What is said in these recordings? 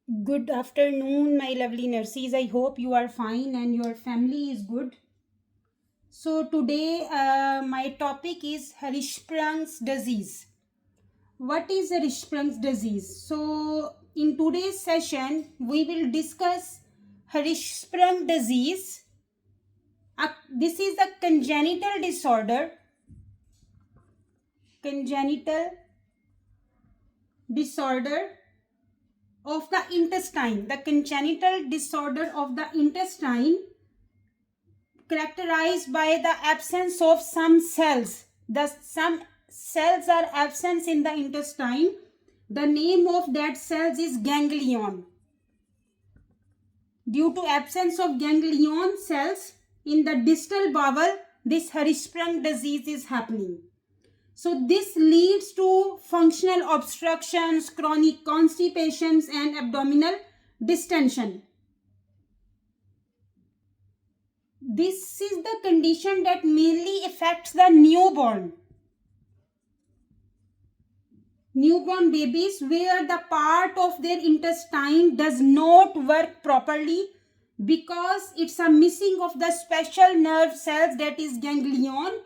Good afternoon, my lovely nurses. I hope you are fine and your family is good. So, today my topic is Hirschsprung's disease. What is Hirschsprung's disease? So, in today's session, we will discuss Hirschsprung disease. This is a congenital disorder of the intestine. The congenital disorder of the intestine characterized by the absence of some cells. Some cells are absent in the intestine. The name of that cells is ganglion. Due to absence of ganglion cells in the distal bowel, this Hirschsprung disease is happening. So this leads to functional obstructions, chronic constipations and abdominal distension. This is the condition that mainly affects the newborn babies, where the part of their intestine does not work properly because it's a missing of the special nerve cells, that is ganglion,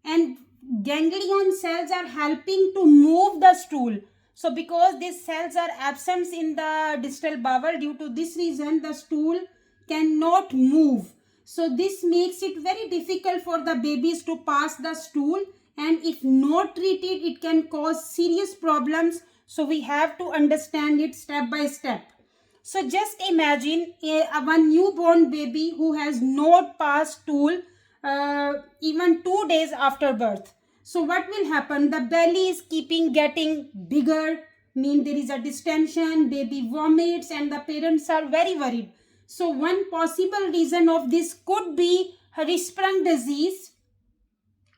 and ganglion cells are helping to move the stool. So because these cells are absent in the distal bowel, due to this reason the stool cannot move. So this makes it very difficult for the babies to pass the stool, and if not treated it can cause serious problems. So we have to understand it step by step. So just imagine one newborn baby who has not passed stool even 2 days after birth. So what will happen? The belly is getting bigger, mean there is a distension, baby vomits, and the parents are very worried. So one possible reason of this could be Hirschsprung disease,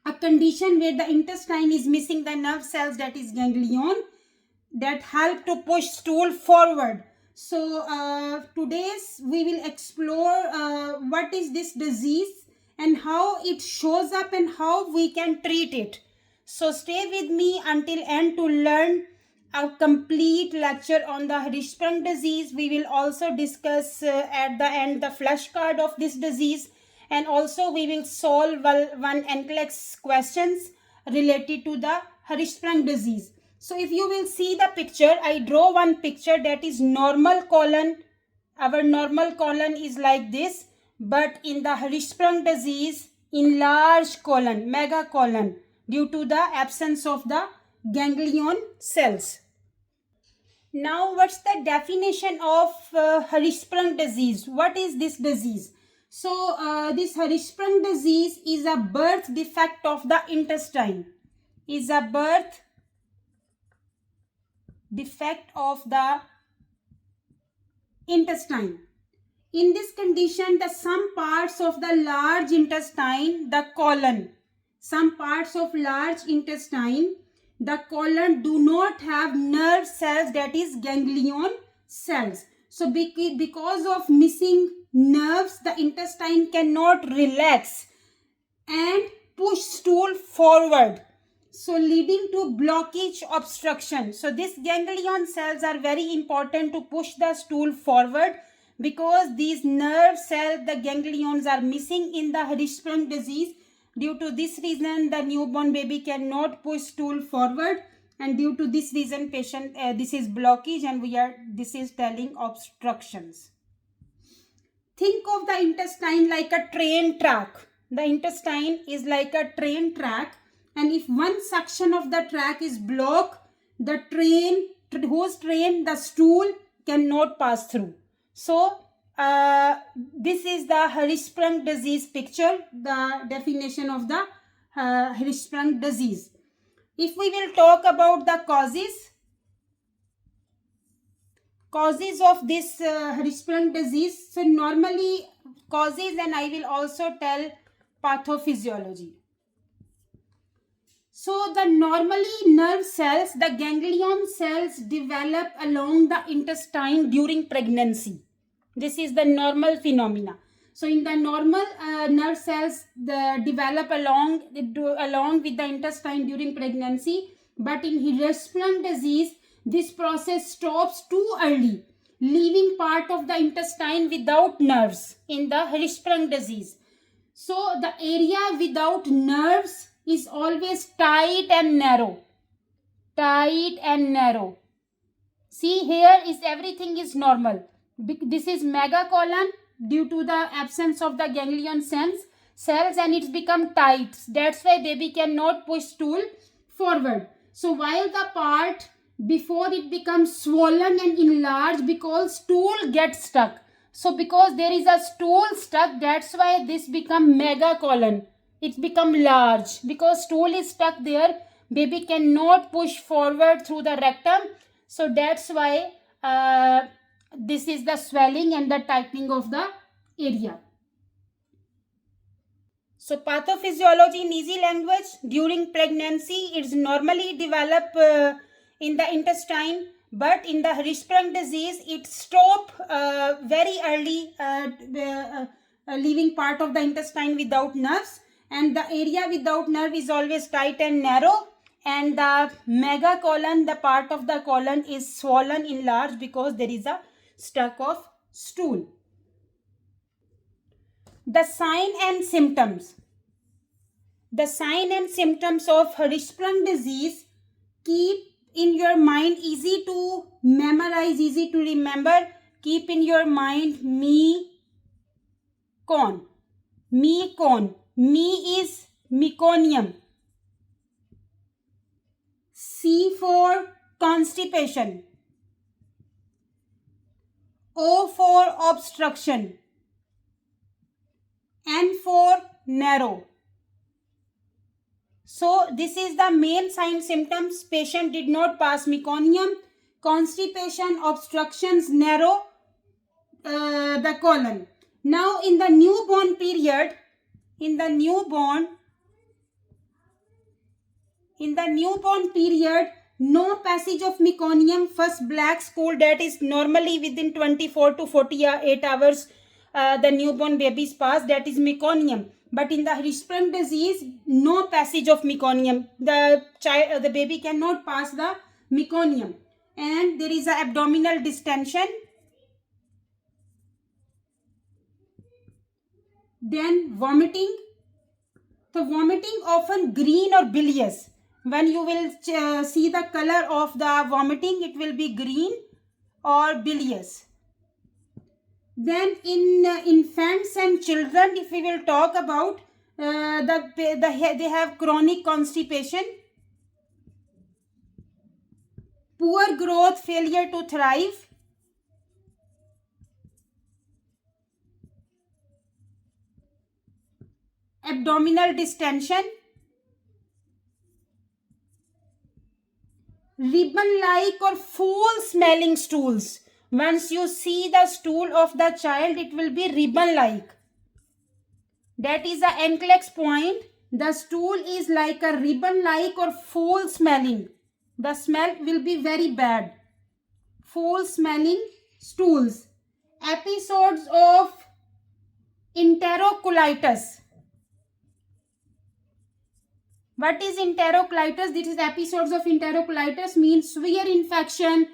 a condition where the intestine is missing the nerve cells, that is ganglion, that help to push stool forward. So today's we will explore what is this disease and how it shows up and how we can treat it. So stay with me until end to learn a complete lecture on the Hirschsprung disease. We will also discuss at the end the flashcard of this disease, and also we will solve one NCLEX questions related to the Hirschsprung disease. So if you will see the picture, I draw one picture that is normal colon. Our normal colon is like this, but in the Hirschsprung disease, enlarged colon, megacolon, due to the absence of the ganglion cells. Now, what's the definition of Hirschsprung disease? What is this disease? So, this Hirschsprung disease is a birth defect of the intestine. Is a birth defect of the intestine. In this condition, some parts of the large intestine, the colon, some parts of large intestine, the colon do not have nerve cells, that is ganglion cells. So because of missing nerves, the intestine cannot relax and push stool forward, so leading to blockage, obstruction. So these ganglion cells are very important to push the stool forward. Because these nerve cells, the ganglions, are missing in the Hirschsprung disease, due to this reason the newborn baby cannot push stool forward, and due to this reason patient this is blockage, and this is telling obstructions. Think of the intestine like a train track. The intestine is like a train track, and if one section of the track is blocked, the stool cannot pass through. So this is the Hirschsprung disease picture, the definition of the Hirschsprung disease. If we will talk about the causes of this Hirschsprung disease, so normally causes, and I will also tell pathophysiology. So the normally nerve cells, the ganglion cells, develop along the intestine during pregnancy. This is the normal phenomena. So in the normal nerve cells develop along with the intestine during pregnancy, but in Hirschsprung disease this process stops too early. leaving part of the intestine without nerves in the Hirschsprung disease. So the area without nerves is always tight and narrow. Tight and narrow. See, here is everything is normal. This is megacolon due to the absence of the ganglion cells, and it's become tight. That's why baby cannot push stool forward. So while the part before it becomes swollen and enlarged because stool gets stuck. So because there is a stool stuck, that's why this become megacolon. It's become large because stool is stuck there. Baby cannot push forward through the rectum. So that's why this is the swelling and the tightening of the area. So pathophysiology in easy language, during pregnancy it's normally develop in the intestine, but in the Hirschsprung disease it stop very early, leaving part of the intestine without nerves, and the area without nerve is always tight and narrow, and the megacolon, the part of the colon is swollen, enlarged because there is a stuck of stool. The sign and symptoms. The sign and symptoms of Hirschsprung disease, keep in your mind, easy to memorize, easy to remember. Keep in your mind mecon. Mecon. Me is meconium. C for constipation. O for obstruction. N for narrow. So this is the main sign symptoms. Patient did not pass meconium, constipation, obstructions, narrow the colon. Now in the newborn period, no passage of meconium. First black stool, that is normally within 24 to 48 hours the newborn babies pass, that is meconium. But in the Hirschsprung disease, no passage of meconium. The baby cannot pass the meconium, and there is a abdominal distension. Then vomiting. So vomiting often green or bilious. When you will see the color of the vomiting, it will be green or bilious. Then in infants and children, if we will talk about, they have chronic constipation, poor growth, failure to thrive, abdominal distension, ribbon-like or full-smelling stools. Once you see the stool of the child, it will be ribbon-like. That is the NCLEX point. The stool is like a ribbon-like or full-smelling. The smell will be very bad. Full-smelling stools. Episodes of enterocolitis. What is enterocolitis? This is episodes of enterocolitis, means severe infection,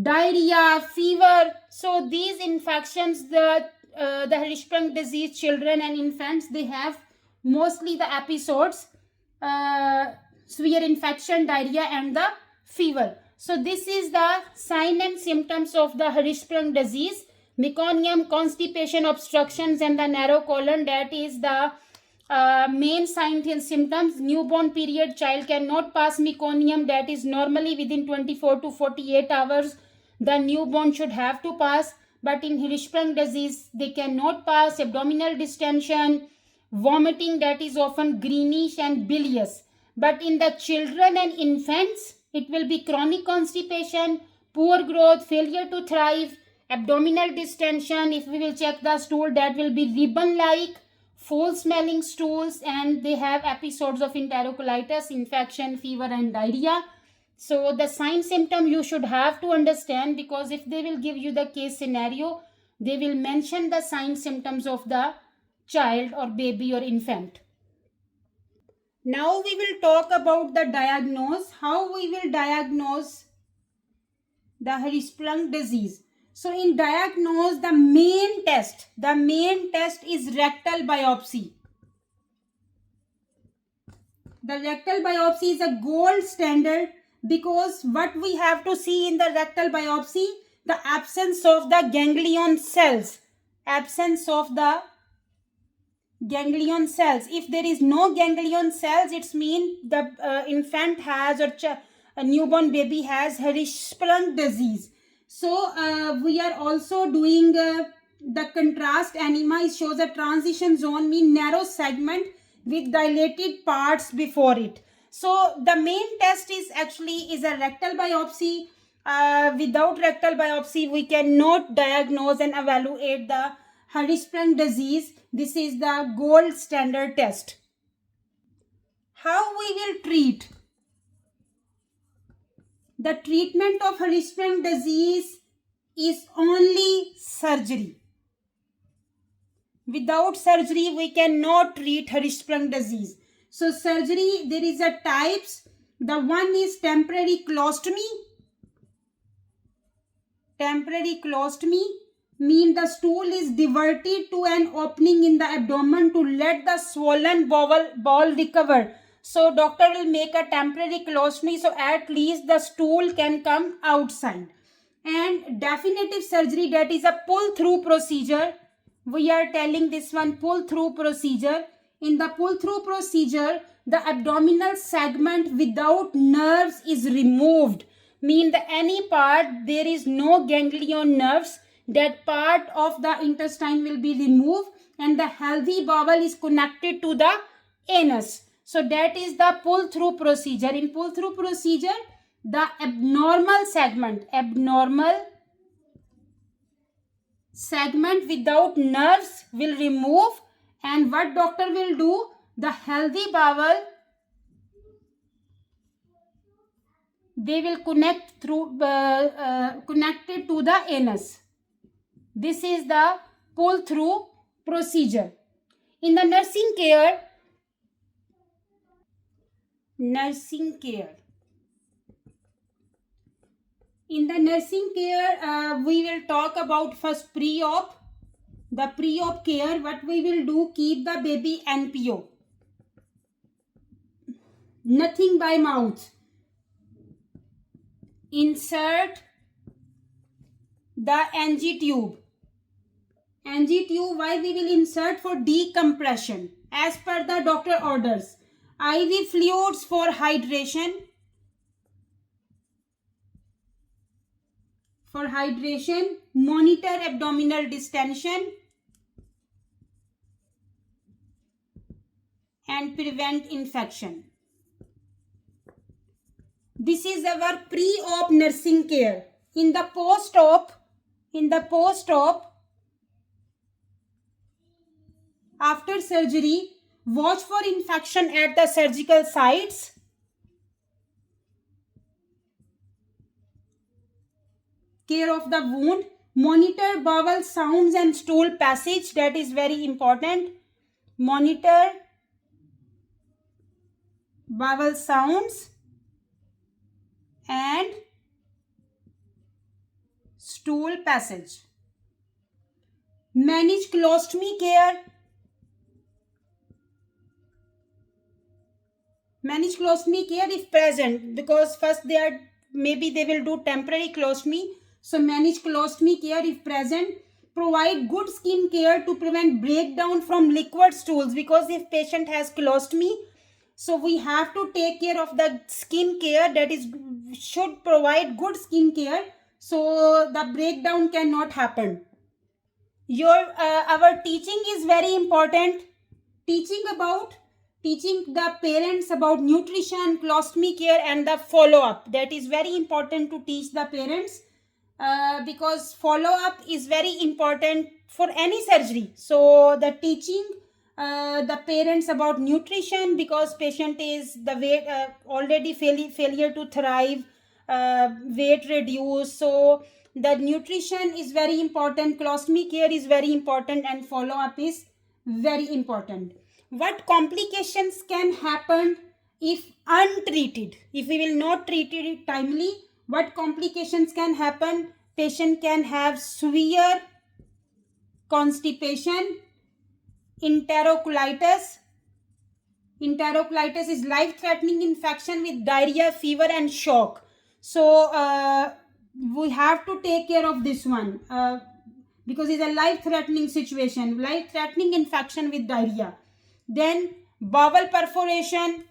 diarrhea, fever. So these infections, the Hirschsprung disease children and infants, they have mostly the episodes, severe infection, diarrhea and the fever. So this is the sign and symptoms of the Hirschsprung disease. Meconium, constipation, obstructions and the narrow colon, that is the main signs and symptoms. Newborn period, child cannot pass meconium, that is normally within 24 to 48 hours the newborn should have to pass. But in Hirschsprung disease, they cannot pass. Abdominal distension, vomiting, that is often greenish and bilious. But in the children and infants, it will be chronic constipation, poor growth, failure to thrive, abdominal distension. If we will check the stool, that will be ribbon-like, full-smelling stools, and they have episodes of enterocolitis, infection, fever and diarrhea. So the sign symptom you should have to understand, because if they will give you the case scenario, they will mention the sign symptoms of the child or baby or infant. Now we will talk about the diagnose, how we will diagnose the Hirschsprung disease. So in diagnose, the main test is rectal biopsy. The rectal biopsy is a gold standard because what we have to see in the rectal biopsy, the absence of the ganglion cells. Absence of the ganglion cells. If there is no ganglion cells, it means the infant has, or a newborn baby has Hirschsprung disease. So we are also doing the contrast enema. It shows a transition zone, mean narrow segment with dilated parts before it. So the main test is a rectal biopsy. Without rectal biopsy, we cannot diagnose and evaluate the Hirschsprung disease. This is the gold standard test. How we will treat? The treatment of Hirschsprung disease is only surgery. Without surgery, we cannot treat Hirschsprung disease. So surgery, there is a types. The one is temporary colostomy. Temporary colostomy mean the stool is diverted to an opening in the abdomen to let the swollen bowel recover. So doctor will make a temporary colostomy, so at least the stool can come outside. And definitive surgery, that is a pull-through procedure. We are telling this one pull-through procedure. In the pull-through procedure, the abdominal segment without nerves is removed. Mean that any part there is no ganglion nerves, that part of the intestine will be removed and the healthy bowel is connected to the anus. So that is the pull-through procedure. In pull-through procedure, the abnormal segment without nerves will remove, and what doctor will do? The healthy bowel, they will connect through connected to the anus. This is the pull-through procedure. In the nursing care, in the nursing care, we will talk about first pre-op. The pre-op care, what we will do, keep the baby NPO. Nothing by mouth. Insert the NG tube. NG tube, why we will insert? For decompression as per the doctor orders. IV fluids for hydration. For hydration, monitor abdominal distension and prevent infection. This is our pre-op nursing care. In the post-op, after surgery, watch for infection at the surgical sites. Care of the wound. Monitor bowel sounds and stool passage. That is very important. Monitor bowel sounds and stool passage. Manage colostomy care. Manage colostomy care if present, because first maybe they will do temporary colostomy. So manage colostomy care if present. Provide good skin care to prevent breakdown from liquid stools, because if patient has colostomy, so we have to take care of the skin care, that is should provide good skin care so the breakdown cannot happen. Our teaching is very important. Teaching the parents about nutrition, colostomy care and the follow-up. That is very important to teach the parents because follow-up is very important for any surgery. So the teaching the parents about nutrition, because patient is the weight already failure to thrive, weight reduce. So the nutrition is very important, colostomy care is very important, and follow-up is very important. What complications can happen if untreated? If we will not treat it timely, what complications can happen? Patient can have severe constipation, enterocolitis. Enterocolitis is life-threatening infection with diarrhea, fever, and shock. So we have to take care of this one because it's a life-threatening situation, life-threatening infection with diarrhea. Then bowel perforation,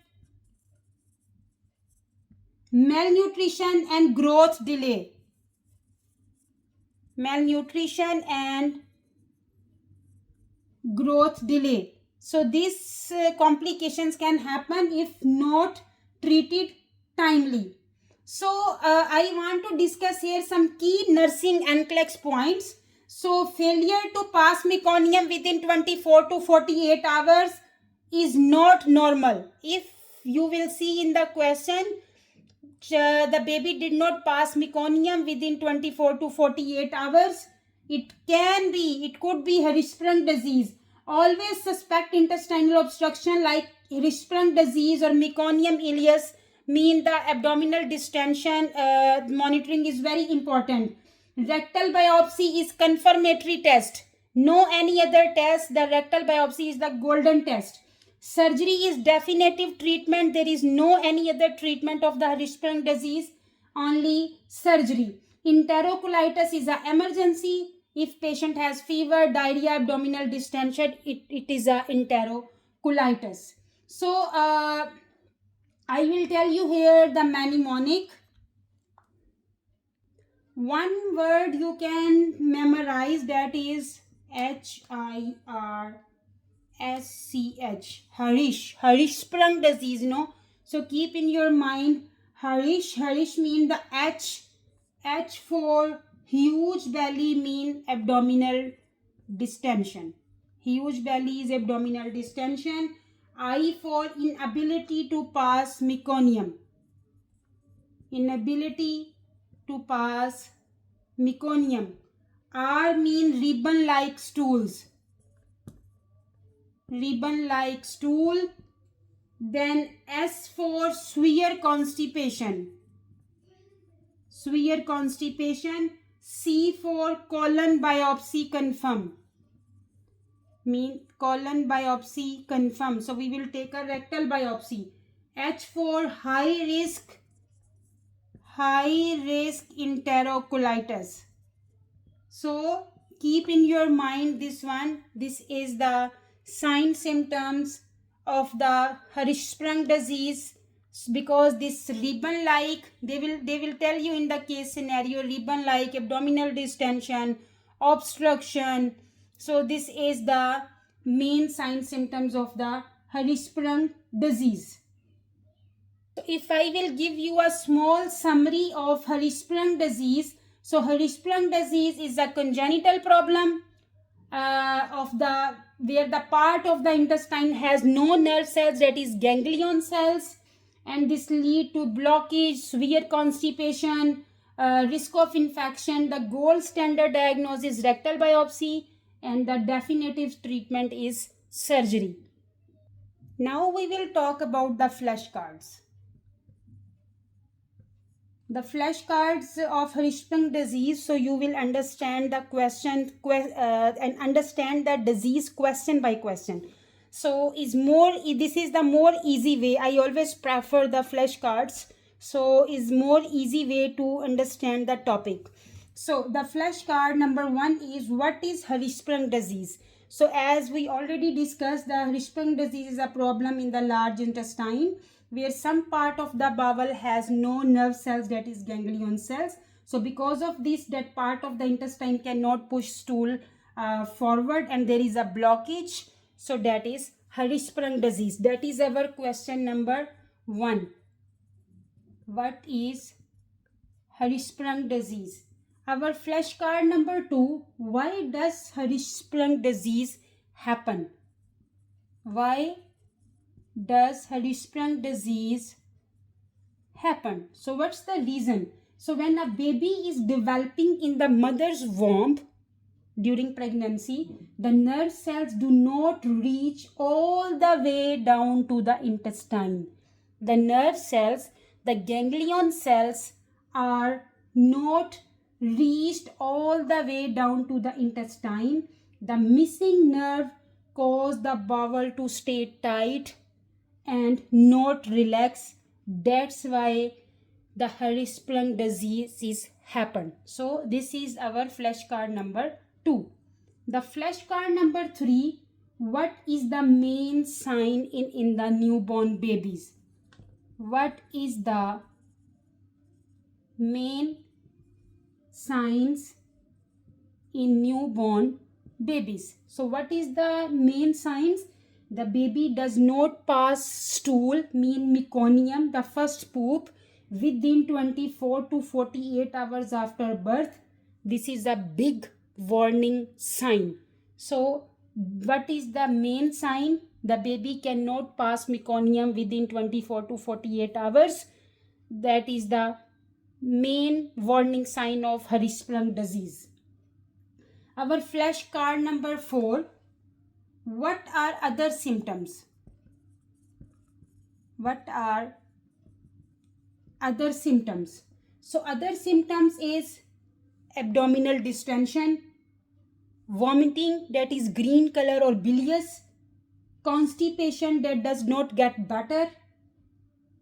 malnutrition and growth delay. Malnutrition and growth delay. So these complications can happen if not treated timely. So I want to discuss here some key nursing NCLEX points. So failure to pass meconium within 24 to 48 hours is not normal. If you will see in the question, the baby did not pass meconium within 24 to 48 hours, it could be Hirschsprung disease. Always suspect intestinal obstruction like Hirschsprung disease or meconium ileus, mean the abdominal distension. Monitoring is very important. Rectal biopsy is confirmatory test. No any other test. The rectal biopsy is the golden test. Surgery is definitive treatment. There is no any other treatment of the Hirschsprung disease, only surgery. Enterocolitis is an emergency. If patient has fever, diarrhea, abdominal distension, it is a enterocolitis. So I will tell you here the mnemonic. One word you can memorize, that is HIRSCH, Hirschsprung disease, So keep in your mind, Harish mean the H for huge belly mean abdominal distension. Huge belly is abdominal distension. I for inability to pass meconium. Inability to pass meconium. R mean ribbon-like stools. Ribbon-like stool. Then S for severe constipation. Severe constipation. C for colon biopsy confirm. Mean colon biopsy confirm. So we will take a rectal biopsy. H for high risk enterocolitis. So keep in your mind this one. This is the sign symptoms of the Hirschsprung disease, because this ribbon like, they will tell you in the case scenario, ribbon like abdominal distension, obstruction. So this is the main sign symptoms of the Hirschsprung disease. So if I will give you a small summary of Hirschsprung disease. So Hirschsprung disease is a congenital problem where the part of the intestine has no nerve cells, that is ganglion cells, and this lead to blockage, severe constipation, risk of infection. The gold standard diagnosis is rectal biopsy, and the definitive treatment is surgery. Now we will talk about the flashcards. The flashcards of Hirschsprung disease, so you will understand the question and understand the disease question by question. So this is the more easy way. I always prefer the flashcards. So is more easy way to understand the topic. So the flashcard number 1 is, what is Hirschsprung disease? So as we already discussed, the Hirschsprung disease is a problem in the large intestine where some part of the bowel has no nerve cells, that is ganglion cells. So because of this, that part of the intestine cannot push stool forward and there is a blockage. So that is Hirschsprung disease. That is our question number 1. What is Hirschsprung disease? Our flashcard number 2, why does Hirschsprung disease happen? Why does Hirschsprung disease happen? So what's the reason? So when a baby is developing in the mother's womb during pregnancy, the nerve cells do not reach all the way down to the intestine. The nerve cells, the ganglion cells, are not reached all the way down to the intestine. The missing nerve caused the bowel to stay tight and not relax. That's why the Hirschsprung disease is happened. So this is our flashcard number 2. The flashcard number 3, what is the main sign in the newborn babies? What is the main signs in newborn babies? So what is the main signs? The baby does not pass stool, mean meconium, the first poop, within 24 to 48 hours after birth. This is a big warning sign. So what is the main sign? The baby cannot pass meconium within 24 to 48 hours. That is the main warning sign of Hirschsprung disease. Our flashcard number 4. What are other symptoms? What are other symptoms? So other symptoms is abdominal distension, vomiting that is green color or bilious, constipation that does not get better,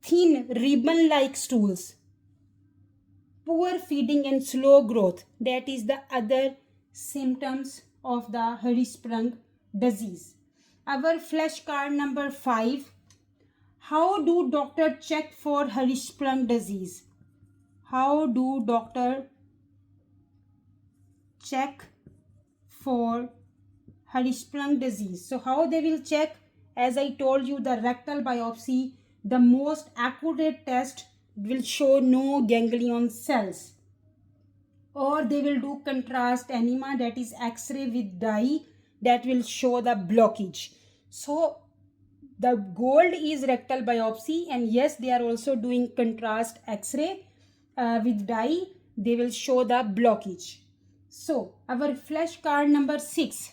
thin ribbon-like stools, poor feeding and slow growth. That is the other symptoms of the Hirschsprung disease. Our flashcard number 5. How do doctor check for Hirschsprung disease? How do doctor check for Hirschsprung disease? So how they will check? As I told you, the rectal biopsy, the most accurate test, will show no ganglion cells. Or they will do contrast enema, that is X-ray with dye, that will show the blockage. So the gold is rectal biopsy, and yes, they are also doing contrast X-ray with dye. They will show the blockage. So our flashcard number 6.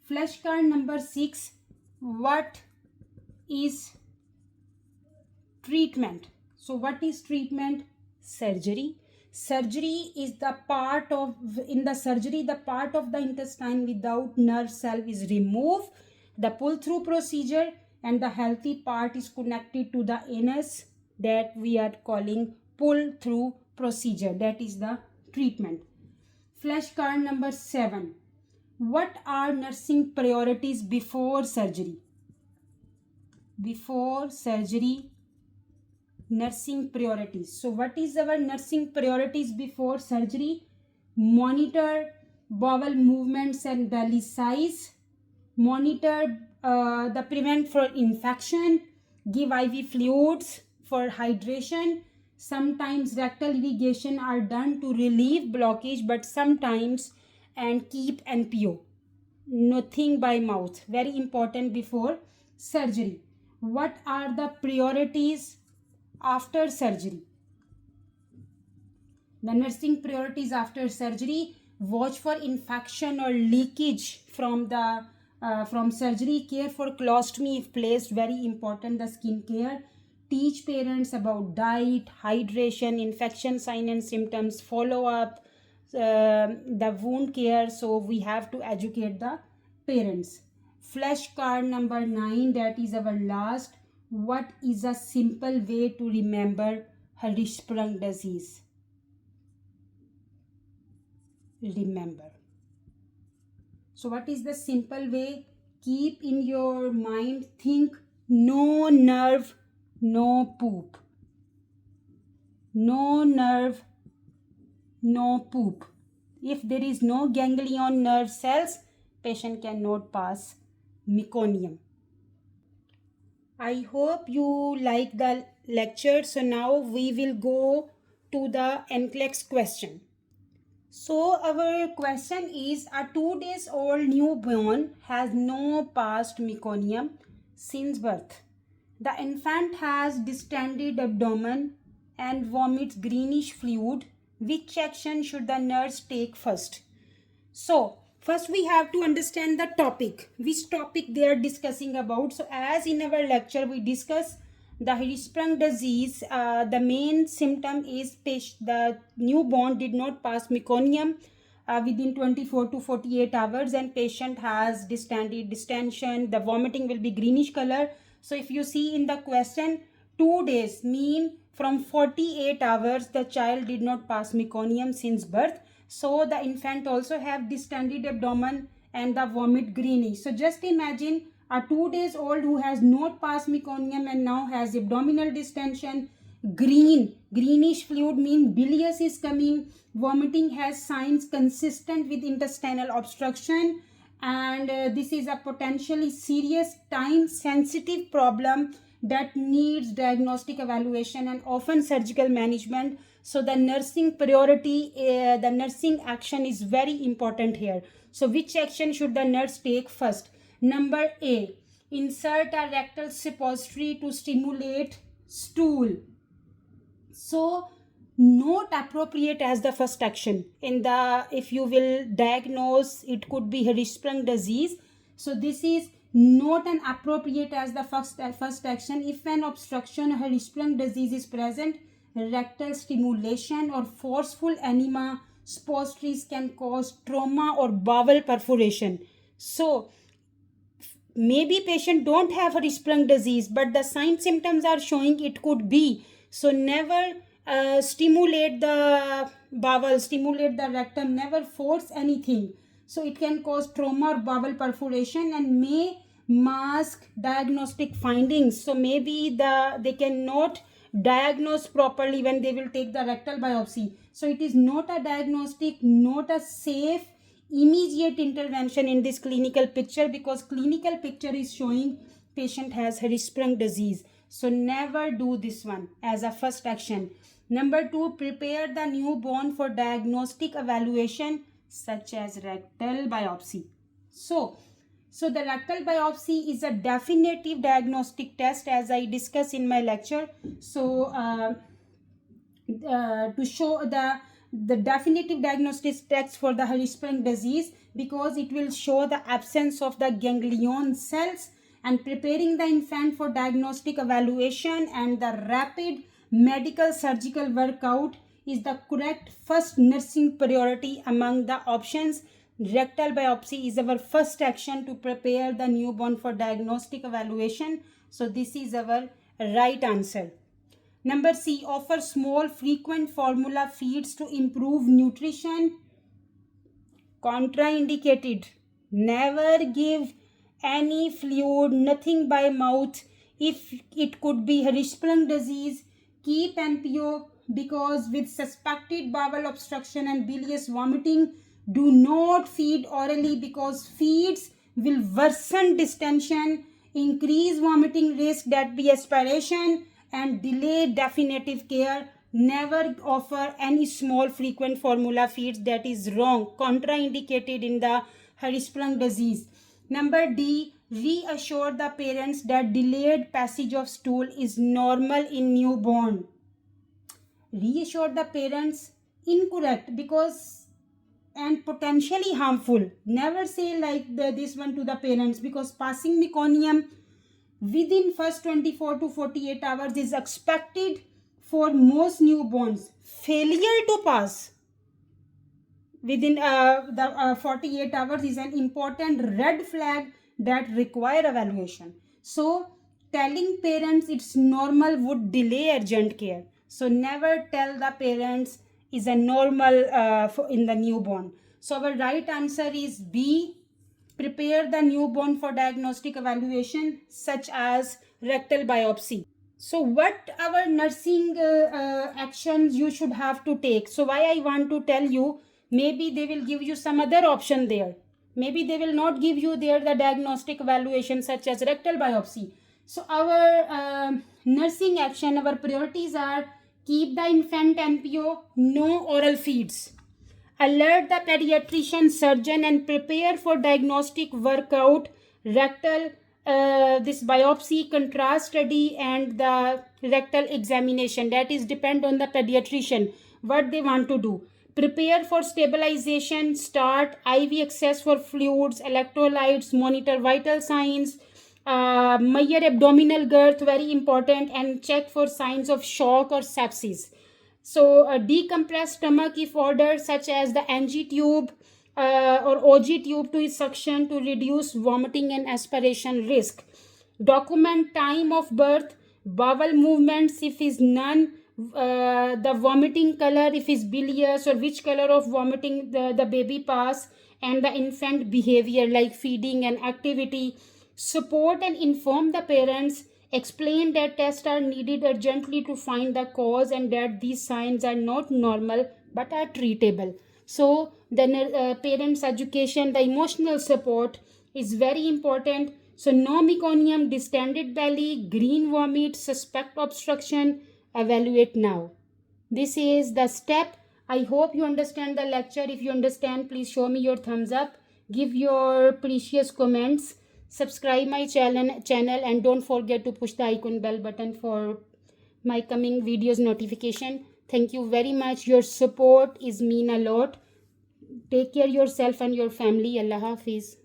Flashcard number 6. What is treatment? So what is treatment? Surgery. Surgery is the part of, in the surgery, the part of the intestine without nerve cell is removed. The pull through procedure, and the healthy part is connected to the anus, that we are calling pull through procedure. That is the treatment. Flashcard number 7. What are nursing priorities before surgery? Before surgery, nursing priorities. So what is our nursing priorities before surgery? Monitor bowel movements and belly size, monitor the prevent for infection, give IV fluids for hydration. Sometimes rectal irrigation are done to relieve blockage, but sometimes, and keep NPO, nothing by mouth, very important before surgery. What are the priorities after surgery? The nursing priorities after surgery: watch for infection or leakage from the from surgery, care for colostomy if placed, very important, the skin care, teach parents about diet, hydration, infection sign and symptoms, follow up the wound care. So we have to educate the parents. Flashcard number 9, that is our last. What is a simple way to remember Hirschsprung disease? Remember. So what is the simple way? Keep in your mind, think, no nerve, no poop. No nerve, no poop. If there is no ganglion nerve cells, patient cannot pass meconium. I hope you like the lecture. So now we will go to the NCLEX question. So our question is, a 2 days old newborn has no past meconium since birth. The infant has distended abdomen and vomits greenish fluid. Which action should the nurse take first? So first we have to understand the topic, which topic they are discussing about. So as in our lecture we discuss the Hirschsprung disease, the main symptom is the newborn did not pass meconium within 24 to 48 hours, and patient has distension. The vomiting will be greenish color. So if you see in the question, 2 days mean from 48 hours the child did not pass meconium since birth. So the infant also have distended abdomen and the vomit greenish. So just imagine a 2 days old who has not passed meconium and now has abdominal distension, greenish fluid mean bilious is coming, vomiting has signs consistent with intestinal obstruction, and this is a potentially serious time sensitive problem that needs diagnostic evaluation and often surgical management. So the nursing priority, the nursing action is very important here. So which action should the nurse take first? Number A, insert a rectal suppository to stimulate stool. So not appropriate as the first action. In the, if you will diagnose, it could be Hirschsprung disease. So this is not an appropriate as the first action. If an obstruction or Hirschsprung disease is present, rectal stimulation or forceful enema suppositories can cause trauma or bowel perforation. So maybe patient don't have Hirschsprung disease, but the sign symptoms are showing it could be. So never stimulate the bowel, stimulate the rectum, never force anything. So it can cause trauma or bowel perforation and may mask diagnostic findings. So maybe they cannot diagnose properly when they will take the rectal biopsy. So it is not a diagnostic, not a safe immediate intervention in this clinical picture, because clinical picture is showing patient has Hirschsprung disease. So never do this one as a first action. Number 2, prepare the newborn for diagnostic evaluation such as rectal biopsy. So the rectal biopsy is a definitive diagnostic test as I discussed in my lecture. So to show the definitive diagnostic test for the Hirschsprung disease, because it will show the absence of the ganglion cells, and preparing the infant for diagnostic evaluation and the rapid medical surgical workout is the correct first nursing priority among the options. Rectal biopsy is our first action to prepare the newborn for diagnostic evaluation. So this is our right answer. Number C, offer small frequent formula feeds to improve nutrition. Contraindicated. Never give any fluid, nothing by mouth. If it could be Hirschsprung disease, keep NPO, because with suspected bowel obstruction and bilious vomiting, do not feed orally, because feeds will worsen distension, increase vomiting risk, that be aspiration, and delay definitive care. Never offer any small frequent formula feeds, that is wrong, contraindicated in the Hirschsprung disease. Number D, reassure the parents that delayed passage of stool is normal in newborn. Reassure the parents, incorrect, because and potentially harmful. Never say like this one to the parents, because passing meconium within first 24 to 48 hours is expected for most newborns. Failure to pass within the 48 hours is an important red flag that require evaluation. So telling parents it's normal would delay urgent care. So never tell the parents is a normal in the newborn. So our right answer is B, prepare the newborn for diagnostic evaluation such as rectal biopsy. So what our nursing actions you should have to take. So why I want to tell you, maybe they will give you some other option there. Maybe they will not give you there the diagnostic evaluation such as rectal biopsy. So our nursing action, our priorities are keep the infant NPO, no oral feeds. Alert the pediatrician surgeon and prepare for diagnostic workout, rectal this biopsy, contrast study, and the rectal examination. That is depend on the pediatrician what they want to do. Prepare for stabilization, start IV access for fluids, electrolytes, monitor vital signs, Measure abdominal girth, very important, and check for signs of shock or sepsis. So, a decompressed stomach, if ordered, such as the NG tube or OG tube to suction to reduce vomiting and aspiration risk. Document time of birth, bowel movements if is none, the vomiting color if is bilious, or which color of vomiting the baby pass, and the infant behavior like feeding and activity. Support and inform the parents. Explain that tests are needed urgently to find the cause and that these signs are not normal but are treatable. So, the parents' education, the emotional support is very important. So, no meconium, distended belly, green vomit, suspect obstruction, evaluate now. This is the step. I hope you understand the lecture. If you understand, please show me your thumbs up. Give your precious comments. Subscribe my channel and don't forget to push the icon bell button for my coming videos notification. Thank you very much. Your support is mean a lot. Take care yourself and your family. Allah Hafiz.